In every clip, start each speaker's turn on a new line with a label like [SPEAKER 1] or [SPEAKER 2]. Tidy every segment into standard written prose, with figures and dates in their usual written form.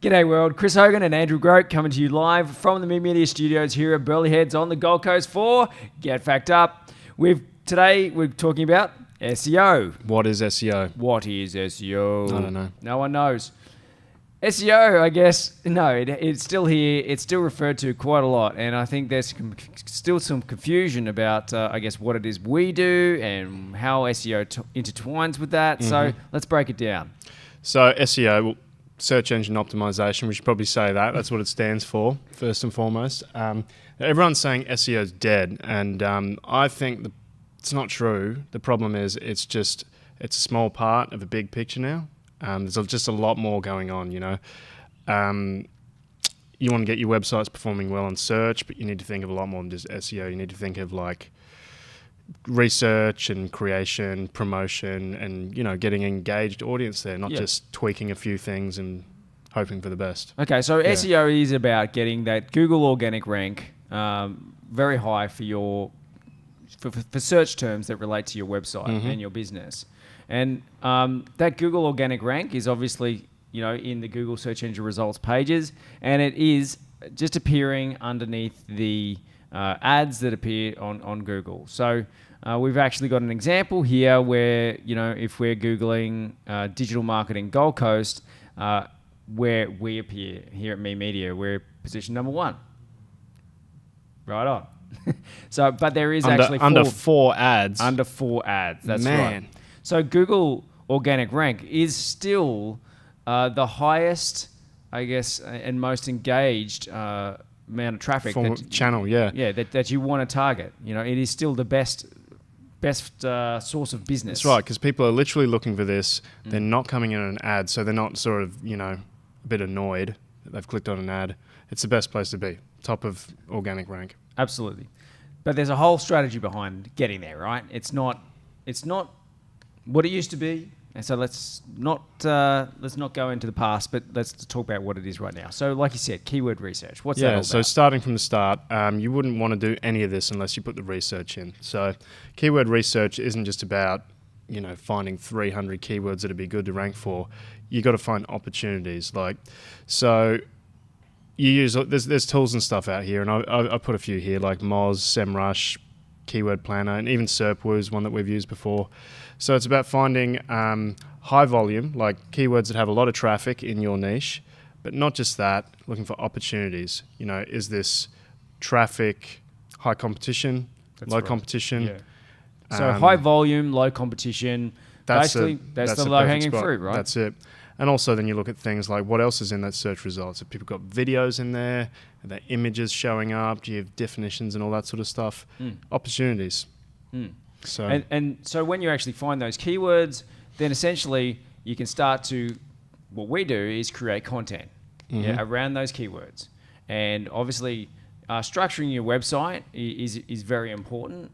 [SPEAKER 1] G'day world, Chris Hogan and Andrew Grote coming to you live from the Media Studios here at Burleigh Heads on the Gold Coast for Get Fact Up. Today we're talking about SEO.
[SPEAKER 2] What is SEO?
[SPEAKER 1] What is SEO?
[SPEAKER 2] I don't know.
[SPEAKER 1] No one knows. SEO, I guess, no, it's still here. It's still referred to quite a lot, and I think there's still some confusion about, I guess, what it is we do and how SEO intertwines with that. So let's break it down.
[SPEAKER 2] So SEO, search engine optimization, we should probably say that. That's what it stands for, first and foremost. Everyone's saying SEO is dead, and I think it's not true. The problem is it's a small part of a big picture now. There's just a lot more going on, you know. You want to get your websites performing well on search, but you need to think of a lot more than just SEO. You need to think of like research and creation, promotion, and, you know, getting an engaged audience there, not just tweaking a few things and hoping for the best.
[SPEAKER 1] Okay, so SEO is about getting that Google organic rank very high for search terms that relate to your website and your business. And that Google organic rank is obviously, you know, in the Google search engine results pages, and it is just appearing underneath the ads that appear on Google. So we've actually got an example here where, you know, if we're Googling digital marketing Gold Coast, where we appear here at Me Media, we're position number 1. Right on. So, but there is
[SPEAKER 2] under 4 ads.
[SPEAKER 1] Under 4 ads. That's
[SPEAKER 2] Man.
[SPEAKER 1] right. So Google organic rank is still the highest, I guess, and most engaged amount of traffic
[SPEAKER 2] channel.
[SPEAKER 1] That you want to target. You know, it is still the best source of business.
[SPEAKER 2] That's right, because people are literally looking for this. They're not coming in on an ad, so they're not sort of, you know, a bit annoyed that they've clicked on an ad. It's the best place to be, top of organic rank.
[SPEAKER 1] Absolutely. But there's a whole strategy behind getting there, right? It's not what it used to be, and so let's not go into the past, but let's talk about what it is right now. So, like you said, keyword research. What's that all about?
[SPEAKER 2] So starting from the start, you wouldn't want to do any of this unless you put the research in. So, keyword research isn't just about, you know, finding 300 keywords that'd be good to rank for. You got to find opportunities. So you use there's tools and stuff out here, and I put a few here like Moz, SEMrush, Keyword Planner, and even Serpwoo is one that we've used before. So it's about finding high volume, like keywords that have a lot of traffic in your niche, but not just that, looking for opportunities. You know, is this traffic high competition, low competition?
[SPEAKER 1] Yeah. So high volume, low competition, that's the low-hanging fruit, right?
[SPEAKER 2] That's it. And also then you look at things like what else is in that search results. Have people got videos in there? Are there images showing up? Do you have definitions and all that sort of stuff? Opportunities. So
[SPEAKER 1] and so when you actually find those keywords, then essentially you can start to, what we do is create content around those keywords. And obviously structuring your website is very important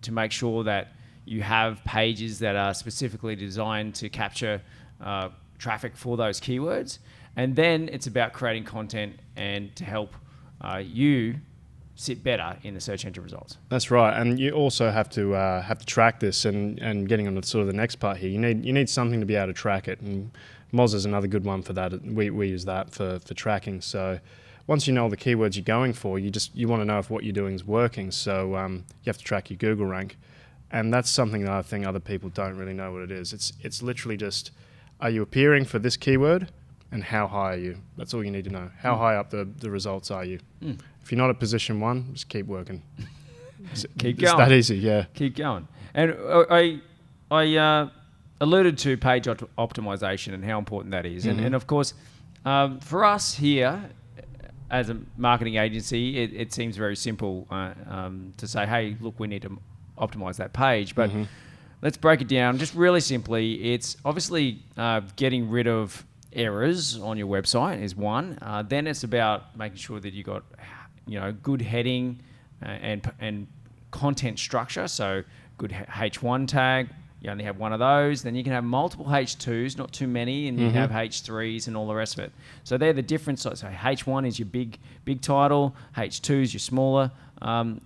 [SPEAKER 1] to make sure that you have pages that are specifically designed to capture traffic for those keywords. And then it's about creating content and to help you sit better in the search engine results.
[SPEAKER 2] That's right, and you also have to track this. And getting on to sort of the next part here, you need something to be able to track it. And Moz is another good one for that. We use that for tracking. So once you know the keywords you're going for, you want to know if what you're doing is working. So you have to track your Google rank, and that's something that I think other people don't really know what it is. It's literally just, are you appearing for this keyword? And how high are you? That's all you need to know. How high up the results are you? If you're not at position 1, just keep working.
[SPEAKER 1] Keep going.
[SPEAKER 2] It's that easy, yeah.
[SPEAKER 1] Keep going. And I alluded to page optimization and how important that is. And of course, for us here, as a marketing agency, it seems very simple to say, hey, look, we need to optimize that page. But let's break it down. Just really simply, it's obviously getting rid of errors on your website is one. Then it's about making sure that you got, you know, good heading and content structure. So good H1 tag. You only have one of those. Then you can have multiple H2s, not too many, and you have H3s and all the rest of it. So they're the different. So H1 is your big title. H2 is your smaller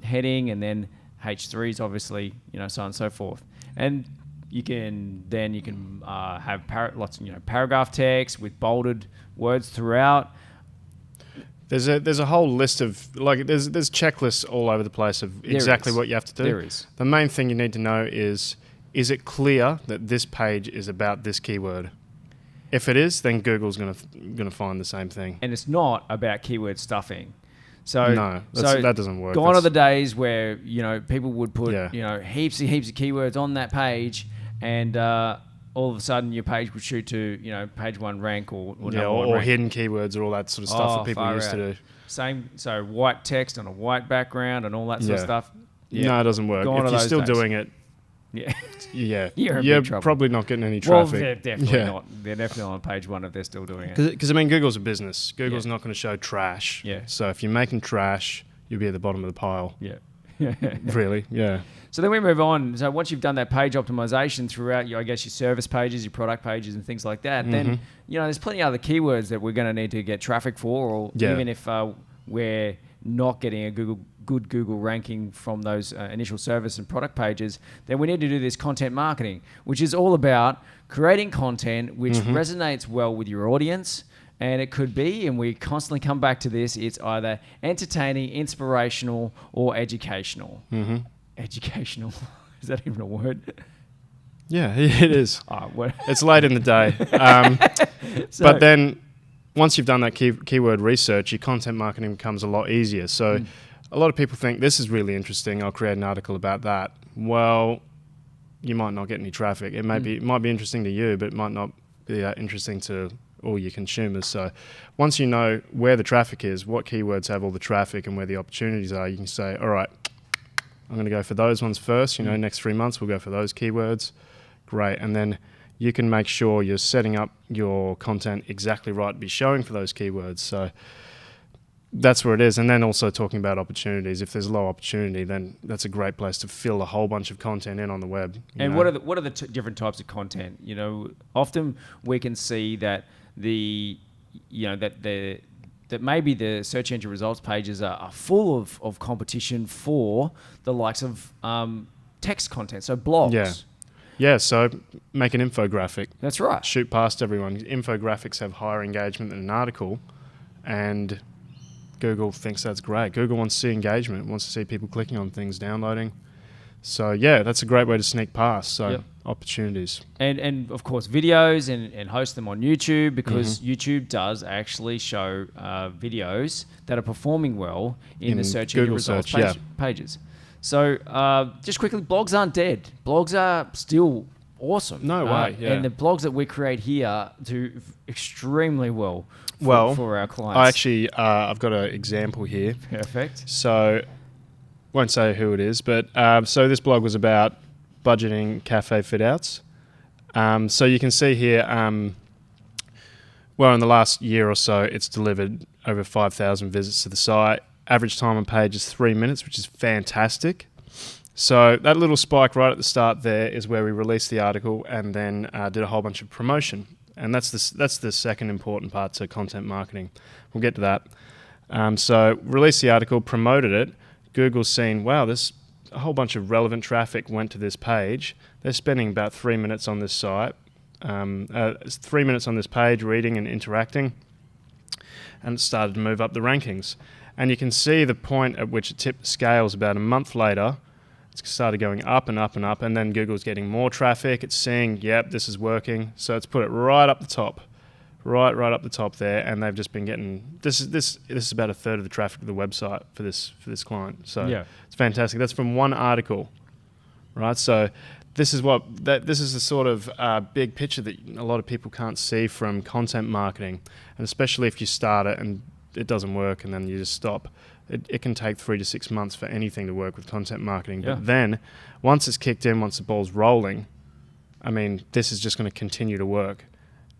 [SPEAKER 1] heading, and then H3 is obviously, you know, so on and so forth. And You can have lots of paragraph text with bolded words throughout.
[SPEAKER 2] There's a whole list of there's checklists all over the place of exactly what you have to do.
[SPEAKER 1] There is.
[SPEAKER 2] The main thing you need to know is it clear that this page is about this keyword? If it is, then Google's gonna find the same thing.
[SPEAKER 1] And it's not about keyword stuffing. So
[SPEAKER 2] no, that doesn't work.
[SPEAKER 1] Gone are the days where people would put heaps of keywords on that page, and all of a sudden your page would shoot to page 1 rank or rank.
[SPEAKER 2] Hidden keywords or all that sort of stuff that people used to do.
[SPEAKER 1] Same, so white text on a white background and all that sort of stuff. Yeah.
[SPEAKER 2] No, it doesn't work. If you're still doing it, you're probably not getting any traffic.
[SPEAKER 1] Well, they're definitely not. They're definitely on page 1 if they're still doing it.
[SPEAKER 2] Because Google's a business. Google's not going to show trash.
[SPEAKER 1] Yeah.
[SPEAKER 2] So if you're making trash, you'll be at the bottom of the pile.
[SPEAKER 1] Yeah.
[SPEAKER 2] Really? Yeah.
[SPEAKER 1] So then we move on. So once you've done that page optimization throughout, your service pages, your product pages, and things like that, then there's plenty of other keywords that we're going to need to get traffic for, or even if we're not getting a good Google ranking from those initial service and product pages, then we need to do this content marketing, which is all about creating content which resonates well with your audience. And it could be, and we constantly come back to this, it's either entertaining, inspirational, or educational. Educational. Is that even a word?
[SPEAKER 2] Yeah, it is. It's late in the day. But then once you've done that keyword research, your content marketing becomes a lot easier. So a lot of people think, this is really interesting, I'll create an article about that. Well, you might not get any traffic. It might be interesting to you, but it might not be that interesting to all your consumers. So once you know where the traffic is, what keywords have all the traffic and where the opportunities are, you can say, all right, I'm going to go for those ones first. Next 3 months we'll go for those keywords. Great. And then you can make sure you're setting up your content exactly right to be showing for those keywords. So that's where it is. And then also talking about opportunities. If there's low opportunity, then that's a great place to fill a whole bunch of content in on the web.
[SPEAKER 1] And what are the different types of content? Often we can see that that maybe the search engine results pages are full of competition for the likes of text content, so blogs.
[SPEAKER 2] Yeah, so make an infographic.
[SPEAKER 1] That's right.
[SPEAKER 2] Shoot past everyone. Infographics have higher engagement than an article, and Google thinks that's great. Google wants to see engagement, wants to see people clicking on things, downloading. So that's a great way to sneak past. So opportunities.
[SPEAKER 1] And of course videos and host them on YouTube, because YouTube does actually show videos that are performing well in the search engine results pages. So just quickly, blogs aren't dead. Blogs are still awesome.
[SPEAKER 2] No way.
[SPEAKER 1] And the blogs that we create here do extremely well for our clients.
[SPEAKER 2] I've got an example here.
[SPEAKER 1] Perfect.
[SPEAKER 2] So won't say who it is, but so this blog was about budgeting cafe fit outs. So you can see here, in the last year or so, it's delivered over 5,000 visits to the site. Average time on page is 3 minutes, which is fantastic. So that little spike right at the start there is where we released the article and then did a whole bunch of promotion. And that's the second important part to content marketing. We'll get to that. So released the article, promoted it. Google's seen, wow, there's a whole bunch of relevant traffic went to this page. They're spending about 3 minutes on this site. 3 minutes on this page, reading and interacting. And it started to move up the rankings. And you can see the point at which it tipped the scales about a month later. It's started going up and up and up, and then Google's getting more traffic. It's seeing, yep, this is working. So it's put it right up the top, right up the top there, and they've just been getting this is about a third of the traffic of the website for this client. So it's fantastic. That's from one article, right? So this is the sort of big picture that a lot of people can't see from content marketing, and especially if you start it and it doesn't work and then you just stop. It can take 3 to 6 months for anything to work with content marketing. Yeah. But then, once it's kicked in, once the ball's rolling, I mean, this is just going to continue to work.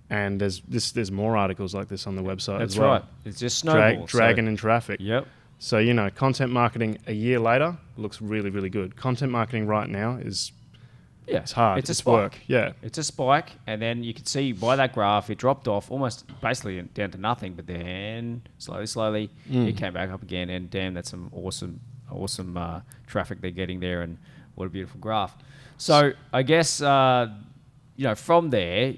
[SPEAKER 2] And there's more articles like this on the website as well. That's right.
[SPEAKER 1] It's just snowballs.
[SPEAKER 2] Dragging in traffic.
[SPEAKER 1] Yep.
[SPEAKER 2] So, content marketing a year later looks really, really good. Content marketing right now is...
[SPEAKER 1] Yeah,
[SPEAKER 2] it's hard.
[SPEAKER 1] It's a spike.
[SPEAKER 2] Work. Yeah,
[SPEAKER 1] it's a spike, and then you can see by that graph it dropped off almost basically down to nothing. But then slowly, it came back up again, and damn, that's some awesome traffic they're getting there, and what a beautiful graph. So I guess from there,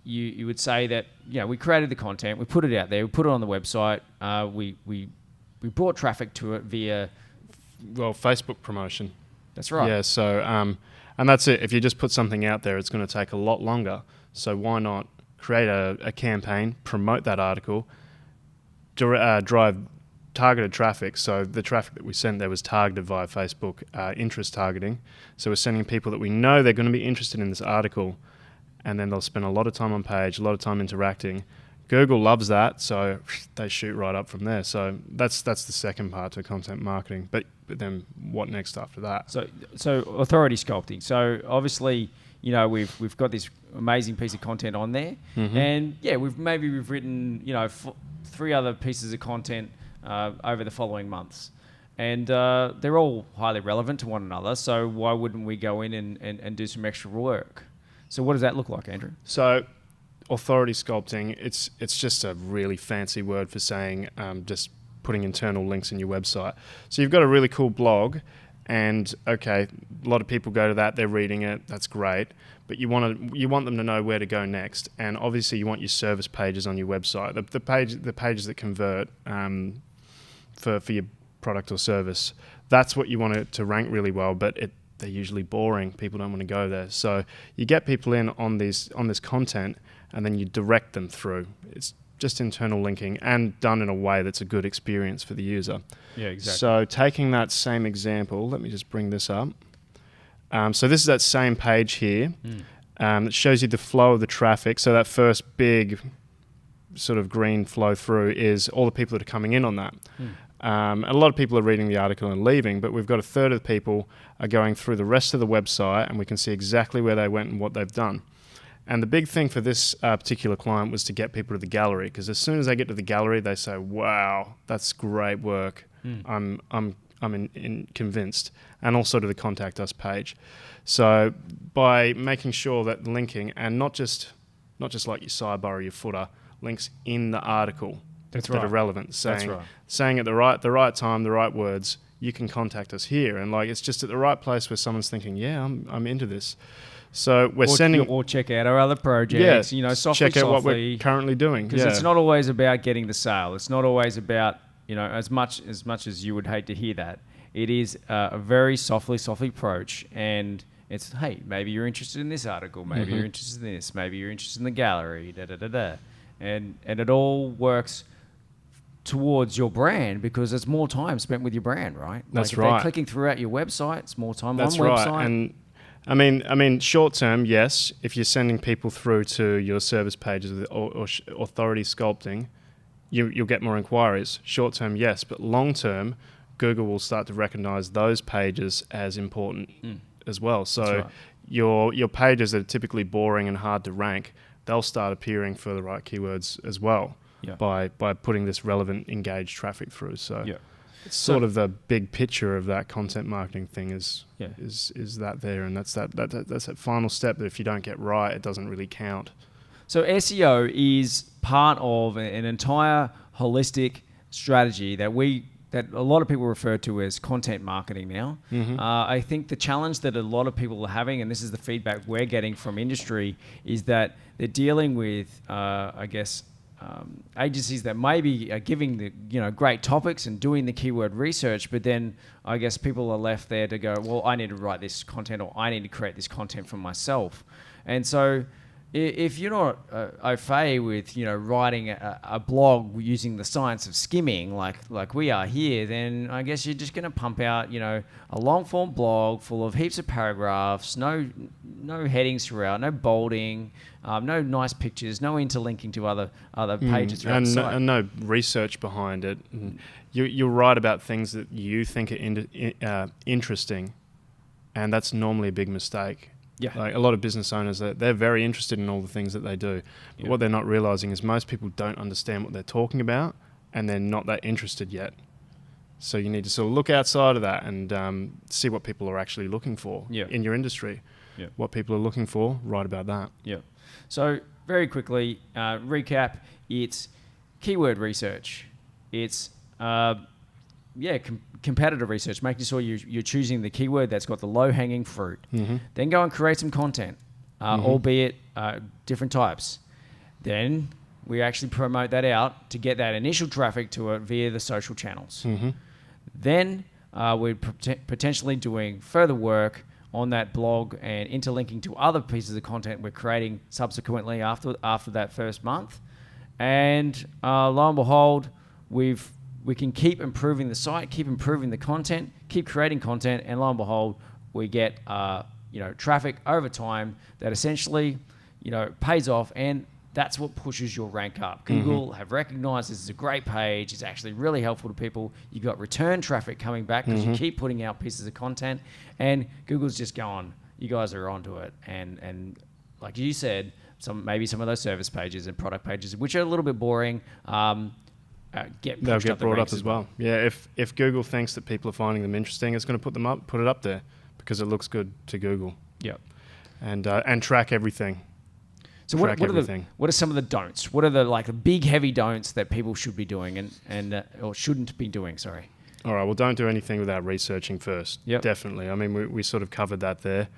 [SPEAKER 1] you would say that we created the content, we put it out there, we put it on the website, we brought traffic to it via
[SPEAKER 2] Facebook promotion.
[SPEAKER 1] That's right.
[SPEAKER 2] Yeah. So and that's it. If you just put something out there, it's going to take a lot longer. So why not create a campaign, promote that article, drive targeted traffic. So the traffic that we sent there was targeted via Facebook interest targeting. So we're sending people that we know they're going to be interested in this article, and then they'll spend a lot of time on page, a lot of time interacting. Google loves that, so they shoot right up from there. So that's the second part to content marketing. But then what next after that?
[SPEAKER 1] So authority sculpting. So obviously, we've got this amazing piece of content on there, and we've written 3 other pieces of content over the following months, and they're all highly relevant to one another. So why wouldn't we go in and do some extra work? So what does that look like, Andrew?
[SPEAKER 2] So authority sculpting, it's just a really fancy word for saying just putting internal links in your website. So you've got a really cool blog, and a lot of people go to that, they're reading it, that's great, but you want them to know where to go next. And obviously you want your service pages on your website, the pages that convert for your product or service. That's what you want it to rank really well, but they're usually boring. People don't want to go there. So you get people in on this content, and then you direct them through. It's just internal linking and done in a way that's a good experience for the user.
[SPEAKER 1] Yeah, exactly.
[SPEAKER 2] So taking that same example, let me just bring this up. So this is that same page here. That shows you the flow of the traffic. So that first big sort of green flow through is all the people that are coming in on that. And a lot of people are reading the article and leaving, but we've got a third of the people are going through the rest of the website, and we can see exactly where they went and what they've done. And the big thing for this particular client was to get people to the gallery, because as soon as they get to the gallery, they say, "Wow, that's great work. I'm convinced," and also to the contact us page. So by making sure that linking, and not just like your sidebar or your footer, links in the article that are relevant, saying at the right time, the right words, you can contact us here, and it's just at the right place where someone's thinking, yeah, I'm into this. So we're sending,
[SPEAKER 1] or check out our other projects.
[SPEAKER 2] Check out what we're currently doing,
[SPEAKER 1] because it's not always about getting the sale. It's not always about as much as you would hate to hear that. It is a very softly approach, and it's, hey, maybe you're interested in this article, maybe you're interested in this, maybe you're interested in the gallery, and it all works towards your brand, because it's more time spent with your brand, right?
[SPEAKER 2] That's
[SPEAKER 1] if
[SPEAKER 2] right.
[SPEAKER 1] they're clicking throughout your website, it's more time on website.
[SPEAKER 2] That's right. And I mean, short term, yes. If you're sending people through to your service pages or authority sculpting, you'll get more inquiries. Short term, yes, but long term, Google will start to recognize those pages as important as well. So your pages that are typically boring and hard to rank, they'll start appearing for the right keywords as well by putting this relevant, engaged traffic through. So. It's sort of the big picture of that content marketing thing is that there, and that's that final step that if you don't get right, it doesn't really count.
[SPEAKER 1] So SEO is part of an entire holistic strategy that a lot of people refer to as content marketing now. I think the challenge that a lot of people are having, and this is the feedback we're getting from industry, is that they're dealing with, agencies that maybe are giving the great topics and doing the keyword research, but then I guess people are left there to go, well, I need to write this content, or I need to create this content for myself. And so if you're not au fait with writing a blog using the science of skimming like we are here, then I guess you're just going to pump out a long form blog full of heaps of paragraphs, no headings throughout, no bolding, no nice pictures, no interlinking to other pages throughout the site,
[SPEAKER 2] and no research behind it. You'll write about things that you think are interesting, and that's normally a big mistake.
[SPEAKER 1] Yeah.
[SPEAKER 2] Like a lot of business owners, they're very interested in all the things that they do. But what they're not realizing is most people don't understand what they're talking about, and they're not that interested yet. So you need to sort of look outside of that and see what people are actually looking for in your industry. Yeah. What people are looking for, write about that.
[SPEAKER 1] Yeah. So very quickly, recap, it's keyword research. It's competitor research, making sure you're choosing the keyword that's got the low-hanging fruit. Then go and create some content, albeit different types. Then we actually promote that out to get that initial traffic to it via the social channels. Then we're potentially doing further work on that blog and interlinking to other pieces of content we're creating subsequently after that first month. And lo and behold, we can keep improving the site, keep improving the content, keep creating content, and lo and behold, we get traffic over time that essentially pays off, and that's what pushes your rank up. Google have recognized this is a great page. It's actually really helpful to people. You've got return traffic coming back because you keep putting out pieces of content, and Google's just going, you guys are onto it. And like you said, maybe some of those service pages and product pages, which are a little bit boring, they'll get
[SPEAKER 2] brought up as well. Yeah, if Google thinks that people are finding them interesting, it's going to put it up there because it looks good to Google.
[SPEAKER 1] Yep.
[SPEAKER 2] And track everything.
[SPEAKER 1] So what are some of the don'ts? What are the big heavy don'ts that people should be doing or shouldn't be doing? Sorry.
[SPEAKER 2] All right. Well, don't do anything without researching first.
[SPEAKER 1] Yep.
[SPEAKER 2] Definitely. I mean, we sort of covered that there.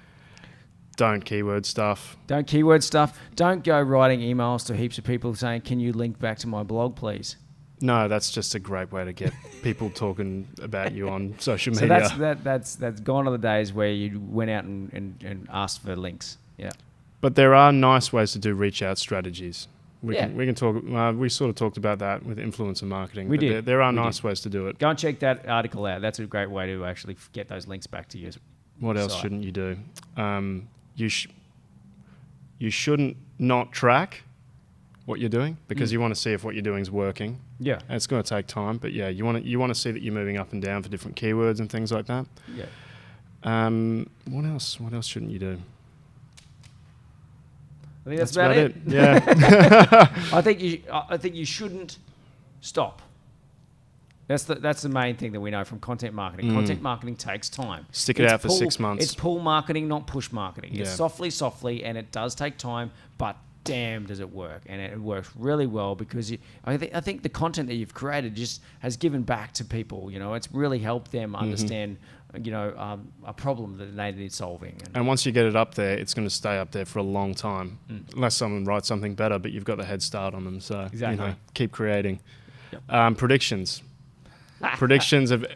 [SPEAKER 2] Don't keyword stuff.
[SPEAKER 1] Don't keyword stuff. Don't go writing emails to heaps of people saying, "Can you link back to my blog, please?"
[SPEAKER 2] No, that's just a great way to get people talking about you on social media.
[SPEAKER 1] So that's gone are the days where you went out and asked for links. Yeah.
[SPEAKER 2] But there are nice ways to do reach out strategies. We can talk. We sort of talked about that with influencer marketing.
[SPEAKER 1] We did.
[SPEAKER 2] There are nice ways to do it.
[SPEAKER 1] Go and check that article out. That's a great way to actually get those links back to you.
[SPEAKER 2] What else shouldn't you do? You shouldn't not track what you're doing because you want to see if what you're doing is working.
[SPEAKER 1] Yeah,
[SPEAKER 2] and it's going to take time, but yeah, you want to see that you're moving up and down for different keywords and things like that.
[SPEAKER 1] Yeah.
[SPEAKER 2] What else? What else shouldn't you do?
[SPEAKER 1] I think that's about it.
[SPEAKER 2] Yeah.
[SPEAKER 1] I think you shouldn't stop. That's the main thing that we know from content marketing. Content marketing takes time.
[SPEAKER 2] Stick it out for 6 months.
[SPEAKER 1] It's pull marketing, not push marketing.
[SPEAKER 2] Yeah.
[SPEAKER 1] It's softly, and it does take time, but damn does it work. And it works really well because I think the content that you've created just has given back to people. It's really helped them understand a problem that they need solving.
[SPEAKER 2] And once you get it up there, it's going to stay up there for a long time, unless someone writes something better, but you've got the head start on them. So
[SPEAKER 1] exactly.
[SPEAKER 2] Keep creating.
[SPEAKER 1] Yep.
[SPEAKER 2] Predictions of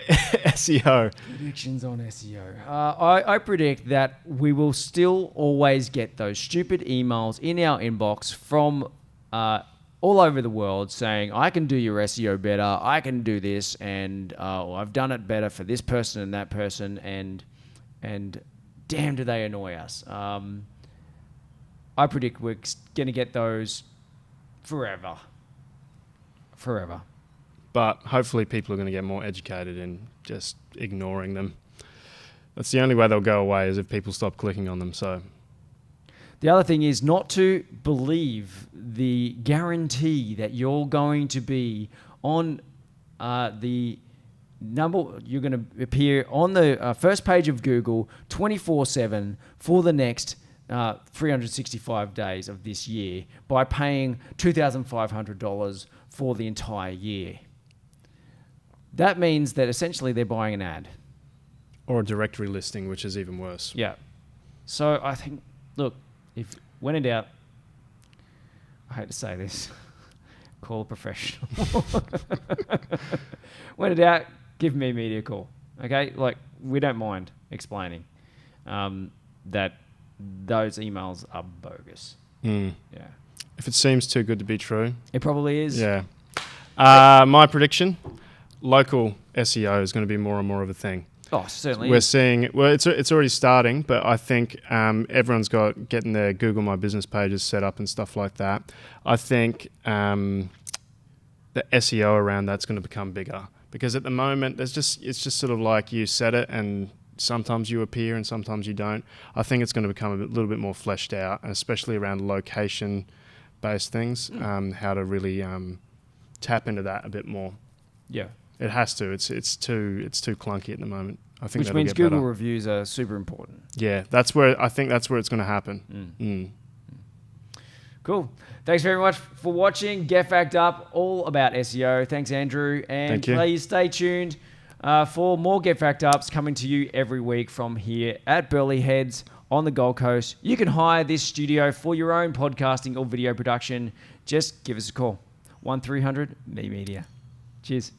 [SPEAKER 2] SEO.
[SPEAKER 1] Predictions on SEO. I predict that we will still always get those stupid emails in our inbox from all over the world saying, I can do your SEO better, I can do this, and I've done it better for this person and that person, and damn do they annoy us. I predict we're going to get those forever.
[SPEAKER 2] But hopefully people are going to get more educated in just ignoring them. That's the only way they'll go away is if people stop clicking on them. So
[SPEAKER 1] the other thing is not to believe the guarantee that you're going to be on the number. You're going to appear on the first page of Google 24/7 for the next 365 days of this year by paying $2,500 for the entire year. That means that essentially they're buying an ad.
[SPEAKER 2] Or a directory listing, which is even worse.
[SPEAKER 1] Yeah. So I think, look, when in doubt, I hate to say this, call a professional. When in doubt, give me a media call. Okay? We don't mind explaining that those emails are bogus. Yeah.
[SPEAKER 2] If it seems too good to be true.
[SPEAKER 1] It probably is.
[SPEAKER 2] Yeah. My prediction, local SEO is going to be more and more of a thing.
[SPEAKER 1] Oh, certainly.
[SPEAKER 2] We're seeing, it's already starting, but I think everyone's getting their Google My Business pages set up and stuff like that. I think the SEO around that's going to become bigger because at the moment it's just sort of like you set it and sometimes you appear and sometimes you don't. I think it's going to become a little bit more fleshed out, and especially around location-based things, how to really tap into that a bit more.
[SPEAKER 1] Yeah.
[SPEAKER 2] It has to. It's too clunky at the moment. I think
[SPEAKER 1] which means
[SPEAKER 2] get
[SPEAKER 1] Google
[SPEAKER 2] better.
[SPEAKER 1] reviews are super important.
[SPEAKER 2] Yeah, that's where it's going to happen.
[SPEAKER 1] Cool. Thanks very much for watching. Get Fact Up, all about SEO. Thanks, Andrew. And
[SPEAKER 2] Thank you.
[SPEAKER 1] please stay tuned for more Get Fact Ups coming to you every week from here at Burleigh Heads on the Gold Coast. You can hire this studio for your own podcasting or video production. Just give us a call. 1300 Me Media. Cheers.